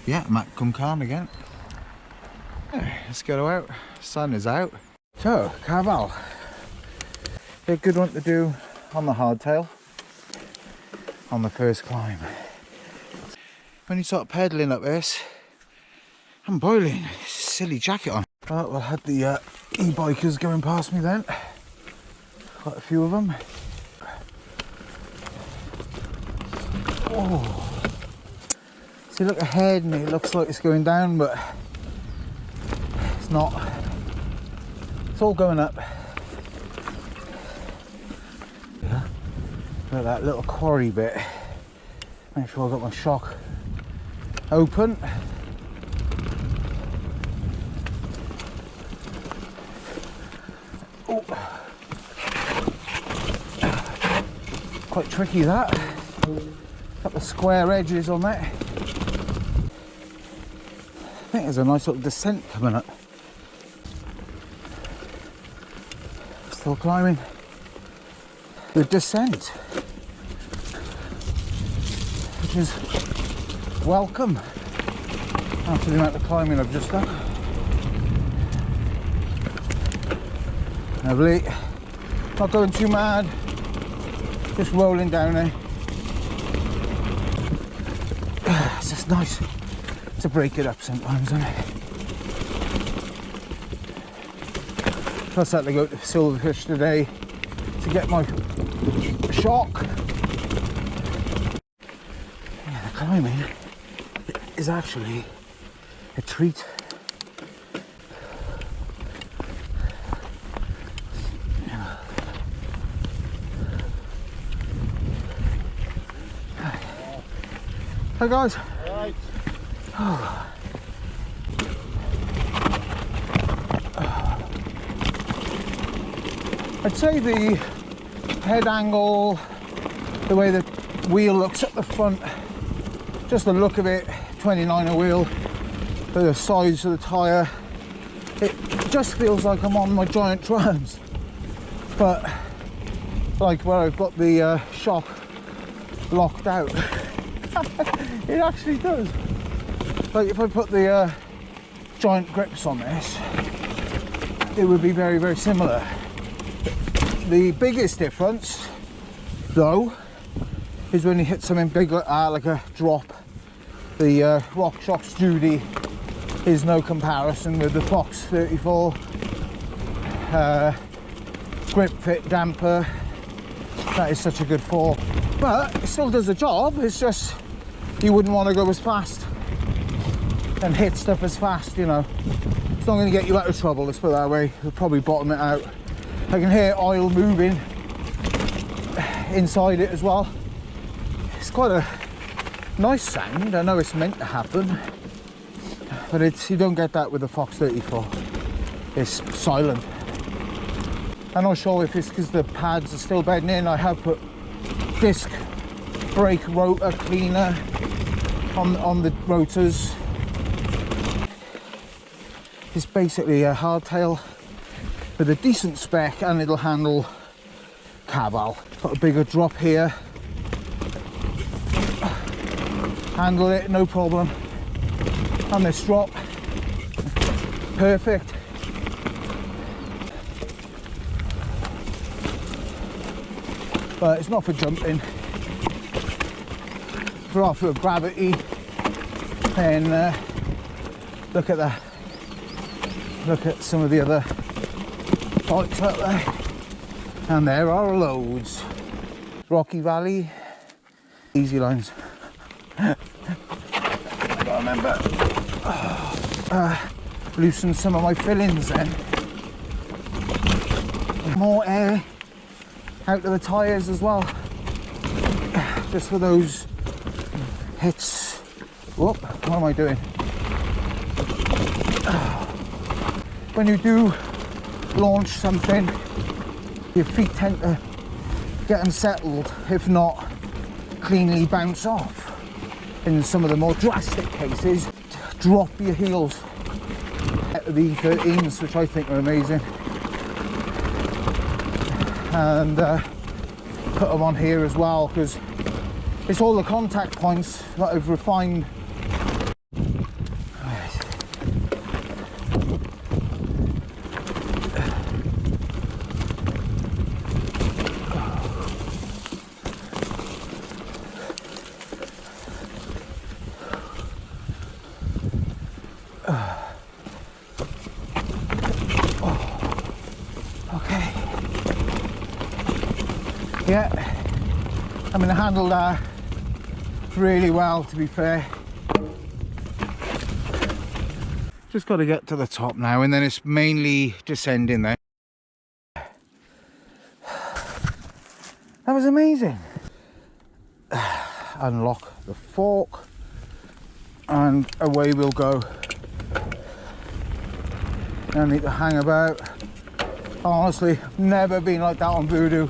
Yeah, I'm at Cwmcran again. Let's go out. Sun is out. So, Cafall. A good one to do on the hardtail on the first climb. When you start pedalling up this, I'm boiling. Silly jacket on. Oh, well, I had the e-bikers going past me then. Quite a few of them. Oh. See, look ahead and it looks like it's going down, but it's not. It's all going up. Yeah. Look at that little quarry bit. Make sure I've got my shock open. Oh. Quite tricky that. Got the square edges on that. I think there's a nice little descent coming up. Still climbing the descent, which is welcome after the amount of climbing I've just done. Lovely. Not going too mad, just rolling down there. It's just nice to break it up sometimes, isn't it? Plus I had to go to Silverfish today to get my shock. Yeah, the climbing is actually a treat. Hi guys. Right. Oh. I'd say the head angle, the way the wheel looks at the front, just the look of it, 29er wheel, the size of the tyre, it just feels like I'm on my giant drums. But like where I've got the shock locked out. It actually does. Like if I put the giant grips on this, it would be very, very similar. The biggest difference, though, is when you hit something big like that, like a drop. The RockShox Judy is no comparison with the Fox 34 grip fit damper. That is such a good fall. But it still does the job. It's just you wouldn't want to go as fast and hit stuff as fast, you know. It's not going to get you out of trouble, let's put it that way. It'll probably bottom it out. I can hear oil moving inside it as well. It's quite a nice sound. I know it's meant to happen, but you don't get that with the Fox 34. It's silent. I'm not sure if it's because the pads are still bedding in. I have put disc brake rotor cleaner on the rotors. It's basically a hardtail with a decent spec, and it'll handle Cafall. Got a bigger drop here. Handle it, no problem. On this drop, perfect. But it's not for jumping. For offer of gravity, then look at that. Look at some of the other bikes out there, and there are loads. Rocky Valley, easy lines. I gotta remember, loosen some of my fillings then. More air out of the tyres as well, just for those hits. Whoop, what am I doing? When you do launch something, your feet tend to get unsettled, if not cleanly bounce off. In some of the more drastic cases, drop your heels at the E13s, which I think are amazing, and put them on here as well, because it's all the contact points that I've refined. Okay. Yeah, I mean, I handled that really well, to be fair. Just got to get to the top now, and then it's mainly descending there. That was amazing. Unlock the fork and away we'll go. No need to hang about. Honestly, never been like that on Voodoo.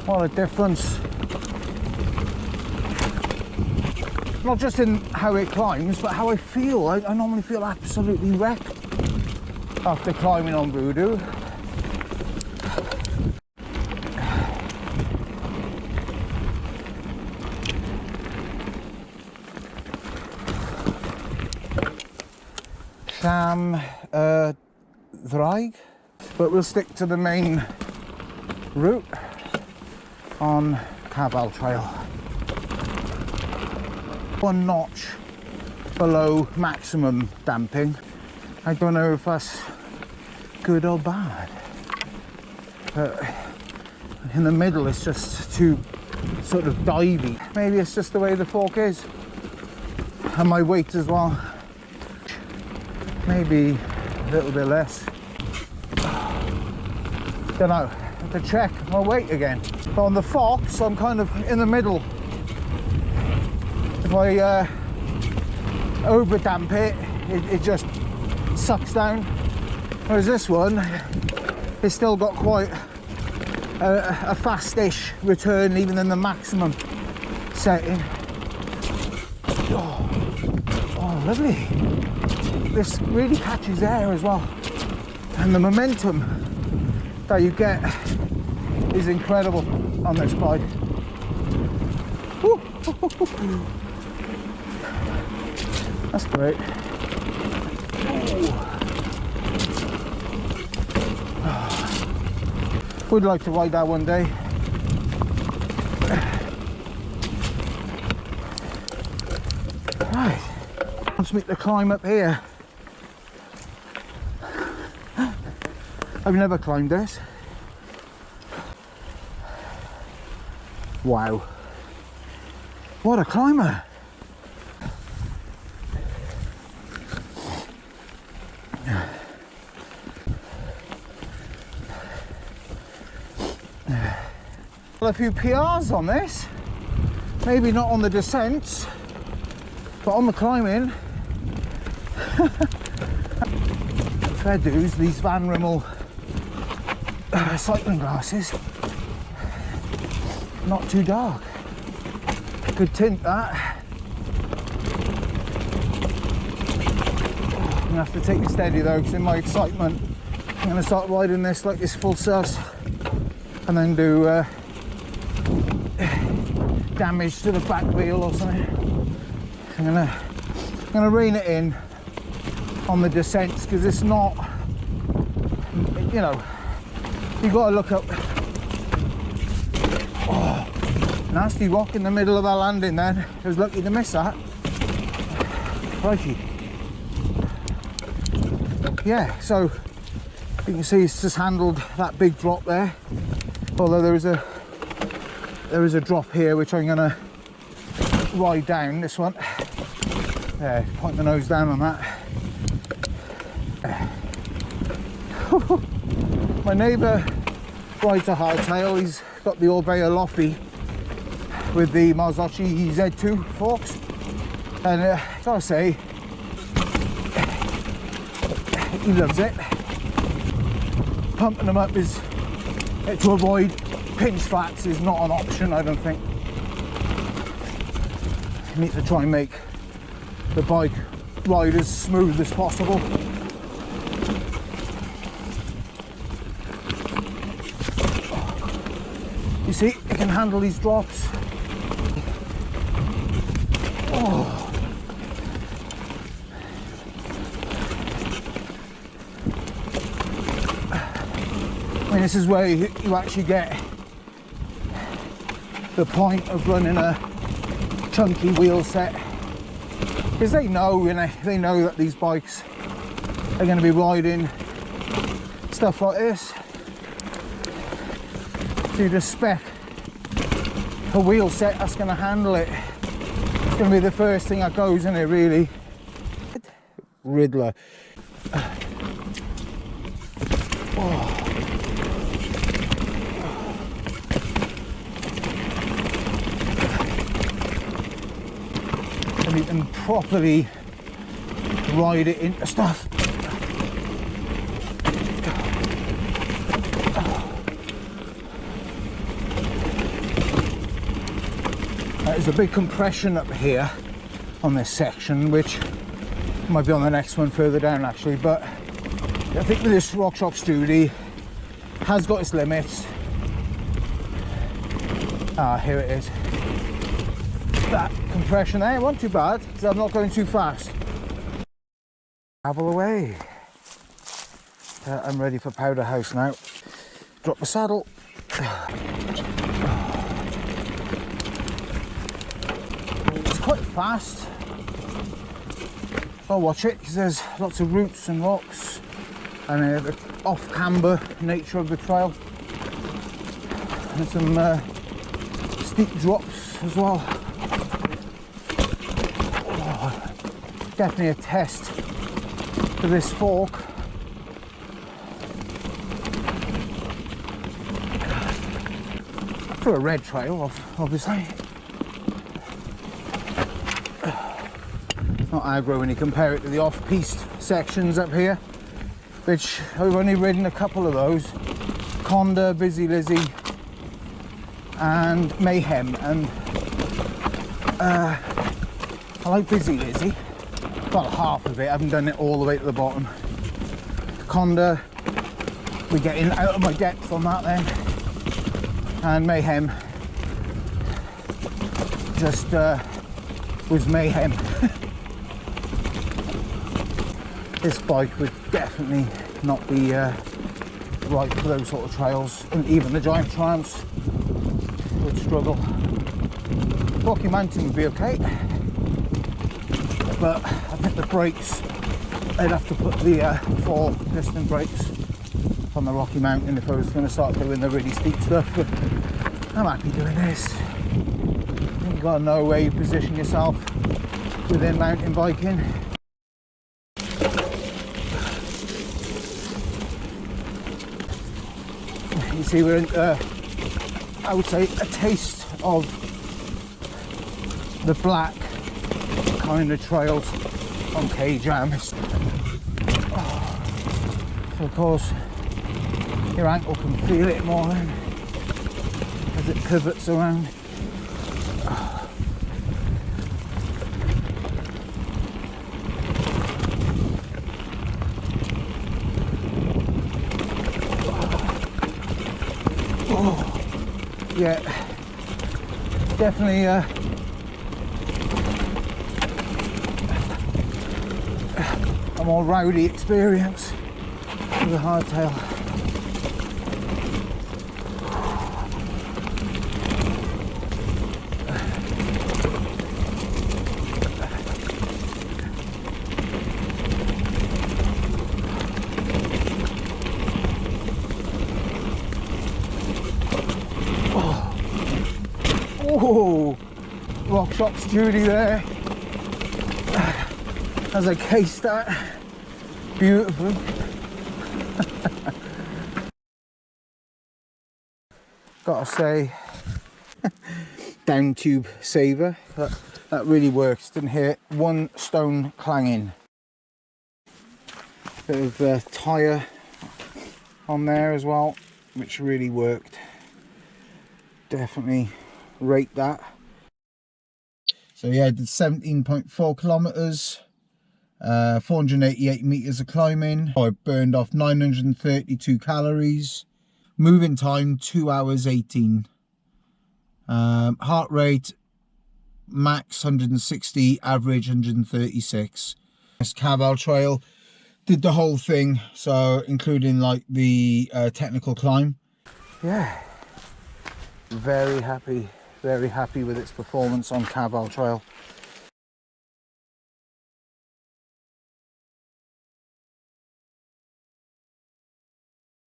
What a difference. Not just in how it climbs, but how I feel. I normally feel absolutely wrecked after climbing on Voodoo. Cwmcran, but we'll stick to the main route on Cafall Trail. One notch below maximum damping. I don't know if that's good or bad, but in the middle it's just too sort of divey. Maybe it's just the way the fork is, and my weight as well. Maybe a little bit less. Don't know. Have to check my weight again. But on the Fox, I'm kind of in the middle. If I over damp it, it just sucks down. Whereas this one, it's still got quite a fast-ish return, even in the maximum setting. Oh, lovely. This really catches air as well, and the momentum that you get is incredible on this bike. Woo. That's great. Would like to ride that one day. Right, let's make the climb up here. I've never climbed this. Wow. What a climber. Well, a few PRs on this. Maybe not on the descents, but on the climbing. Fair dues, these Van Rimmel cycling glasses. Not too dark. Good tint that. I'm gonna have to take it steady though, because in my excitement I'm gonna start riding this like this full sus and then do damage to the back wheel or something. I'm gonna rein it in on the descents, because it's not, you know, you got to look up. Oh, nasty rock in the middle of that landing then. I was lucky to miss that. Crikey. Yeah, so you can see it's just handled that big drop there. Although there is a drop here which I'm gonna ride down, this one. There, point the nose down on that. My neighbour rides a hardtail. He's got the Orbea Lofi with the Marzocchi Z2 forks, and gotta say, he loves it. Pumping them up is to avoid pinch flats is not an option, I don't think. You need to try and make the bike ride as smooth as possible. You see, it can handle these drops. Oh. I mean, this is where you actually get the point of running a chunky wheel set, because they know, you know, they know that these bikes are going to be riding stuff like this. So you just spec a wheel set that's going to handle it. It's going to be the first thing that goes in it, really. Riddler. Oh. And you can properly ride it into stuff. There's a big compression up here on this section, which might be on the next one further down actually, but I think with this RockShox Judy has got its limits. Ah, here it is. That compression there, it wasn't too bad because I'm not going too fast. Travel away. I'm ready for Powder House now. Drop the saddle. It's quite fast. I'll watch it because there's lots of roots and rocks and the off camber nature of the trail. And some steep drops as well. Oh, definitely a test for this fork. For a red trail, obviously. It's not aggro when you compare it to the off-piste sections up here, which I've only ridden a couple of those. Conda, Busy Lizzie and Mayhem, and I like Busy Lizzie. Well, half of it, I haven't done it all the way to the bottom. Conda, we're getting out of my depth on that then. And Mayhem just was mayhem. This bike would definitely not be right for those sort of trails, and even the giant tramps would struggle. Rocky Mountain would be okay, but I think the brakes, I'd have to put the 4 piston brakes on the Rocky Mountain if I was going to start doing the really steep stuff. But I'm happy doing this. You've got to know where you position yourself within mountain biking. You see, we're in, I would say, a taste of the black kind of trails on K-Jam. So of course, your ankle can feel it more then as it pivots around. Oh, yeah, definitely a more rowdy experience with a hardtail. Oh, RockShox Judy there as I cased that beautifully. Gotta say, down tube saver, that really works. Didn't hear one stone clanging. Bit of tyre on there as well, which really worked. Definitely rate that. So yeah, I did 17.4 kilometers, 488 meters of climbing. I burned off 932 calories. Moving time 2 hours 18. Heart rate max 160, average 136. This Cafall Trail did the whole thing, so including like the technical climb. Yeah, very happy with its performance on Cafall Trail.